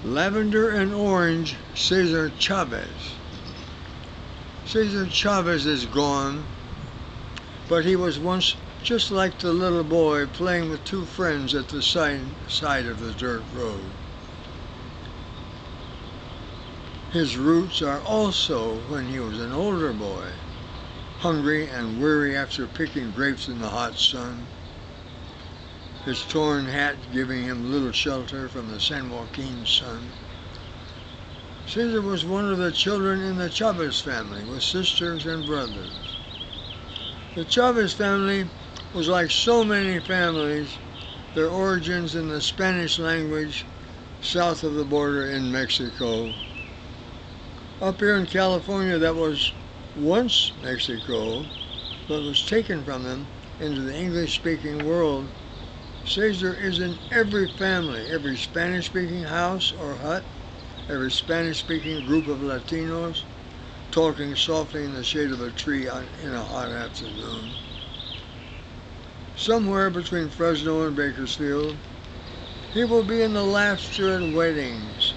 Lavender and orange, Cesar Chavez. Cesar Chavez is gone, but he was once just like the little boy playing with two friends at the side of the dirt road. His roots are also when he was an older boy, hungry and weary after picking grapes in the hot sun, his torn hat giving him little shelter from the San Joaquin sun. Cesar was one of the children in the Chavez family with sisters and brothers. The Chavez family was like so many families, their origins in the Spanish language south of the border in Mexico. Up here in California, that was once Mexico, but was taken from them into the English-speaking world. Cesar is in every family, every Spanish-speaking house or hut, every Spanish-speaking group of Latinos, talking softly in the shade of a tree in a hot afternoon. Somewhere between Fresno and Bakersfield, he will be in the laughter at weddings,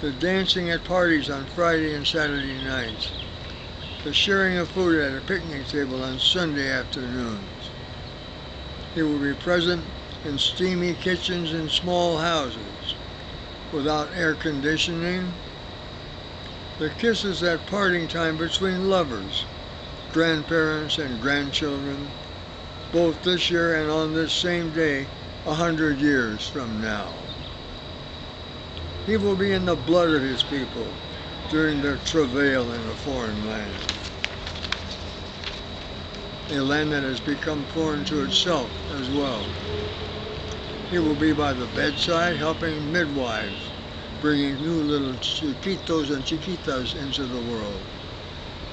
the dancing at parties on Friday and Saturday nights, the sharing of food at a picnic table on Sunday afternoons. He will be present in steamy kitchens in small houses without air conditioning, the kisses at parting time between lovers, grandparents and grandchildren, both this year and on this same day 100 years from now. He will be in the blood of his people during their travail in a foreign land, a land that has become foreign to itself as well. He will be by the bedside helping midwives, bringing new little chiquitos and chiquitas into the world.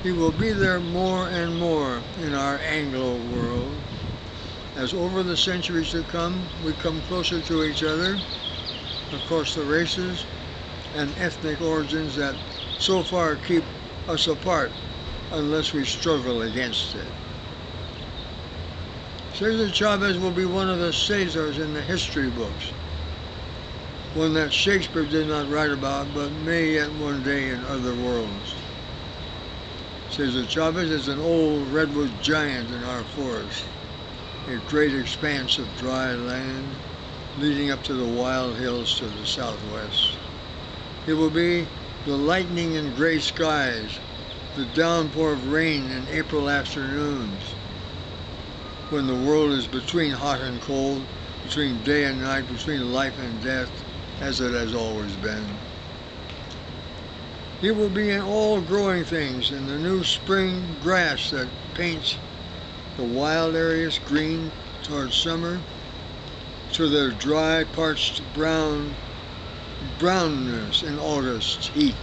He will be there more and more in our Anglo world, as over the centuries to come, we come closer to each other, across the races and ethnic origins that so far keep us apart unless we struggle against it. Cesar Chavez will be one of the Cesars in the history books, one that Shakespeare did not write about but may yet one day in other worlds. Cesar Chavez is an old redwood giant in our forest, a great expanse of dry land leading up to the wild hills to the southwest. It will be the lightning in gray skies, the downpour of rain in April afternoons, when the world is between hot and cold, between day and night, between life and death, as it has always been. He will be in all growing things, in the new spring grass that paints the wild areas green towards summer, to their dry, parched brownness in August's heat.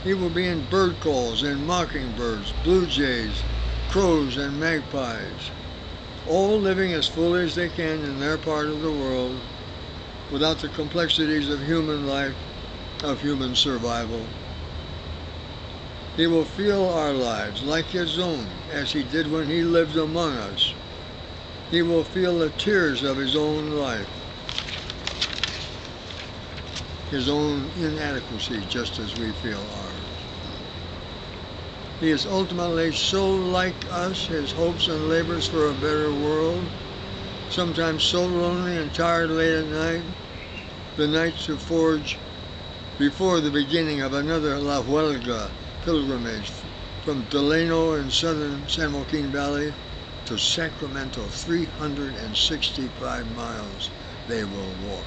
He will be in bird calls and mockingbirds, blue jays, crows and magpies, all living as fully as they can in their part of the world, without the complexities of human life, of human survival. He will feel our lives like his own, as he did when he lived among us. He will feel the tears of his own life, his own inadequacy, just as we feel ours. He is ultimately so like us, his hopes and labors for a better world, sometimes so lonely and tired late at night, the nights to forge before the beginning of another La Huelga pilgrimage from Delano in southern San Joaquin Valley to Sacramento, 365 miles they will walk.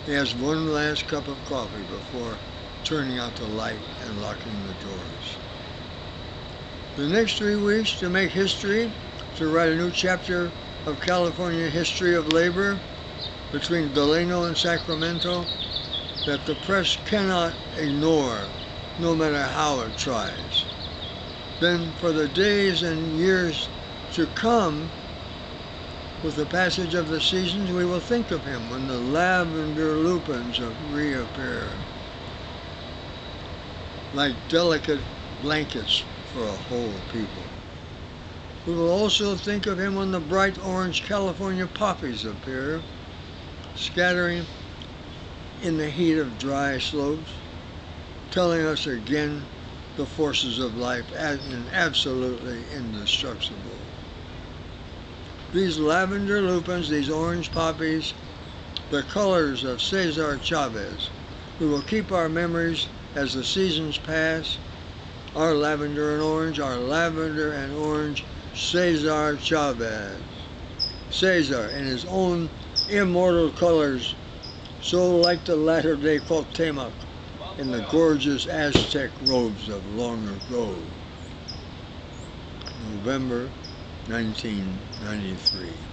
He has one last cup of coffee before turning out the light and locking the doors. The next 3 weeks to make history, to write a new chapter of California history of labor between Delano and Sacramento that the press cannot ignore, no matter how it tries. Then for the days and years to come, with the passage of the seasons, we will think of him when the lavender lupins reappear, like delicate blankets for a whole people. We will also think of him when the bright orange California poppies appear, scattering in the heat of dry slopes, telling us again the forces of life as absolutely indestructible. These lavender lupins, these orange poppies, the colors of Cesar Chavez. We will keep our memories as the seasons pass. Our lavender and orange, Cesar Chavez. Cesar, in his own immortal colors, so like the latter-day Cuauhtémoc in the gorgeous Aztec robes of long ago. November 1993.